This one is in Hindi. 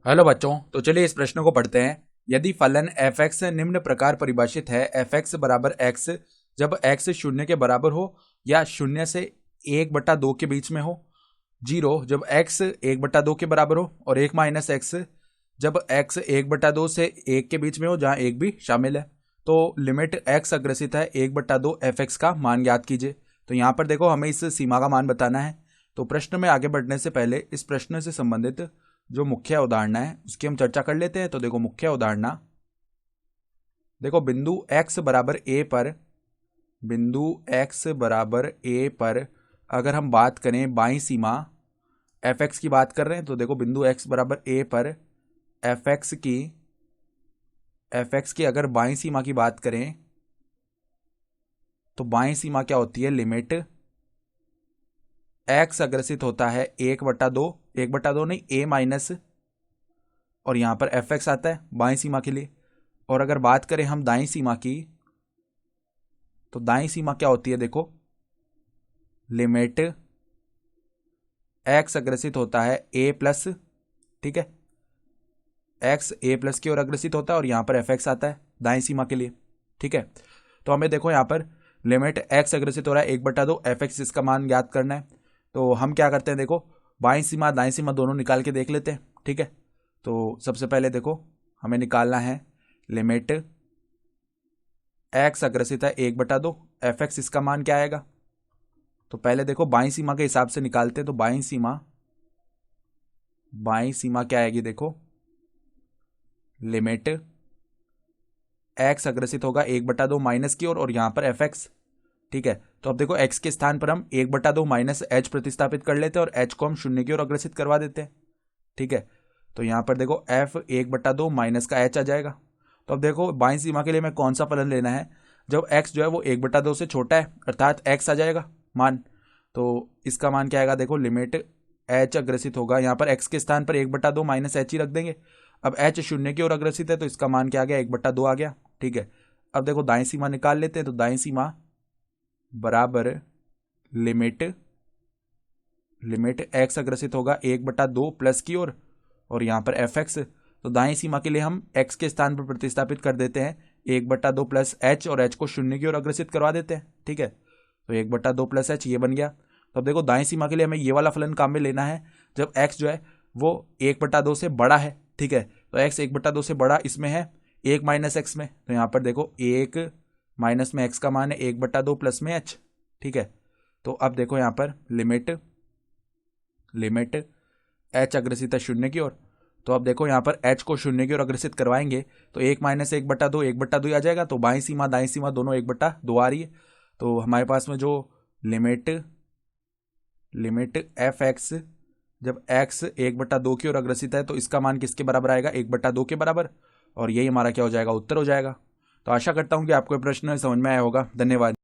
हेलो बच्चों, तो चलिए इस प्रश्न को पढ़ते हैं। यदि फलन एफ एक्स निम्न प्रकार परिभाषित है, एफ एक्स बराबर एक्स जब एक्स शून्य के बराबर हो या शून्य से 1/2 के बीच में हो, 0 जब एक्स 1/2 के बराबर हो, और 1 माइनस एक्स जब एक्स 1/2 से 1 के बीच में हो जहां 1 भी शामिल है, तो लिमिट एक्स अग्रसित है 1/2 एफ एक्स का मान ज्ञात कीजिए। तो यहाँ पर देखो हमें इस सीमा का मान बताना है। तो प्रश्न में आगे बढ़ने से पहले इस प्रश्न से संबंधित जो मुख्य अवधारणा है उसकी हम चर्चा कर लेते हैं। तो देखो मुख्य अवधारणा, देखो बिंदु x बराबर ए पर अगर हम बात करें बाईं सीमा एफ एक्स की बात कर रहे हैं, तो देखो बिंदु x बराबर ए पर एफ एक्स की अगर बाईं सीमा की बात करें तो बाईं सीमा क्या होती है, लिमिट x अग्रसित होता है 1/2 नहीं a माइनस, और यहां पर एफ एक्स आता है बाईं सीमा के लिए। और अगर बात करें हम दाईं सीमा की, तो दाईं सीमा क्या होती है, देखो लिमिट x अग्रसित होता है a प्लस, ठीक है, x a प्लस की ओर अग्रसित होता है, और यहां पर एफ एक्स आता है दाईं सीमा के लिए, ठीक है। तो हमें देखो यहां पर लिमिट x अग्रसित हो रहा है 1/2 एफ एक्स, इसका मान ज्ञात करना है। तो हम क्या करते हैं, देखो बाईं सीमा दाईं सीमा दोनों निकाल के देख लेते हैं, ठीक है। तो सबसे पहले देखो हमें निकालना है लिमिट x अग्रसित है 1/2 एफ एक्स, इसका मान क्या आएगा। तो पहले देखो बाईं सीमा के हिसाब से निकालते हैं। तो बाईं सीमा क्या आएगी, देखो लिमिट x अग्रसित होगा 1/2 माइनस की ओर, और यहां पर एफ एक्स, ठीक है। तो अब देखो x के स्थान पर हम 1/2 माइनस एच प्रतिस्थापित कर लेते हैं और h को हम शून्य की ओर अग्रसित करवा देते हैं, ठीक है। तो यहां पर देखो f 1/2 माइनस का h आ जाएगा। तो अब देखो बाईं सीमा के लिए हमें कौन सा फलन लेना है, जब x जो है वो 1/2 से छोटा है अर्थात x आ जाएगा मान। तो इसका मान क्या आएगा, देखो लिमिट h अग्रसित होगा, यहाँ पर x के स्थान पर 1/2 माइनस एच ही रख देंगे। अब h शून्य की ओर अग्रसित है तो इसका मान क्या आ गया, 1/2 आ गया, ठीक है। अब देखो दाईं सीमा निकाल लेते हैं। तो दाईं सीमा बराबर लिमिट x अग्रसित होगा 1/2 प्लस की ओर, और यहां पर एफ एक्स। तो दाईं सीमा के लिए हम x के स्थान पर प्रतिस्थापित कर देते हैं 1/2 प्लस एच, और h को शून्य की ओर अग्रसित करवा देते हैं, ठीक है। तो 1/2 प्लस एच ये बन गया। तो अब देखो दाईं सीमा के लिए हमें ये वाला फलन काम में लेना है जब x जो है वो 1/2 से बड़ा है, ठीक है। तो x 1/2 से बड़ा इसमें है 1 माइनस एक्स में। तो यहां पर देखो 1 माइनस में x का मान है 1/2 प्लस में h, ठीक है। तो अब देखो यहां पर लिमिट h अग्रसित है शून्य की ओर। तो अब देखो यहाँ पर h को शून्य की ओर अग्रसित करवाएंगे तो 1 माइनस 1/2 ही आ जाएगा। तो बाईं सीमा दाईं सीमा दोनों 1/2 आ रही है। तो हमारे पास में जो लिमिट एफ एक्स जब x 1/2 की ओर अग्रसित है तो इसका मान किसके बराबर आएगा, 1/2 के बराबर। और यही हमारा क्या हो जाएगा, उत्तर हो जाएगा। तो आशा करता हूं कि आपको ये प्रश्न समझ में आया होगा। धन्यवाद।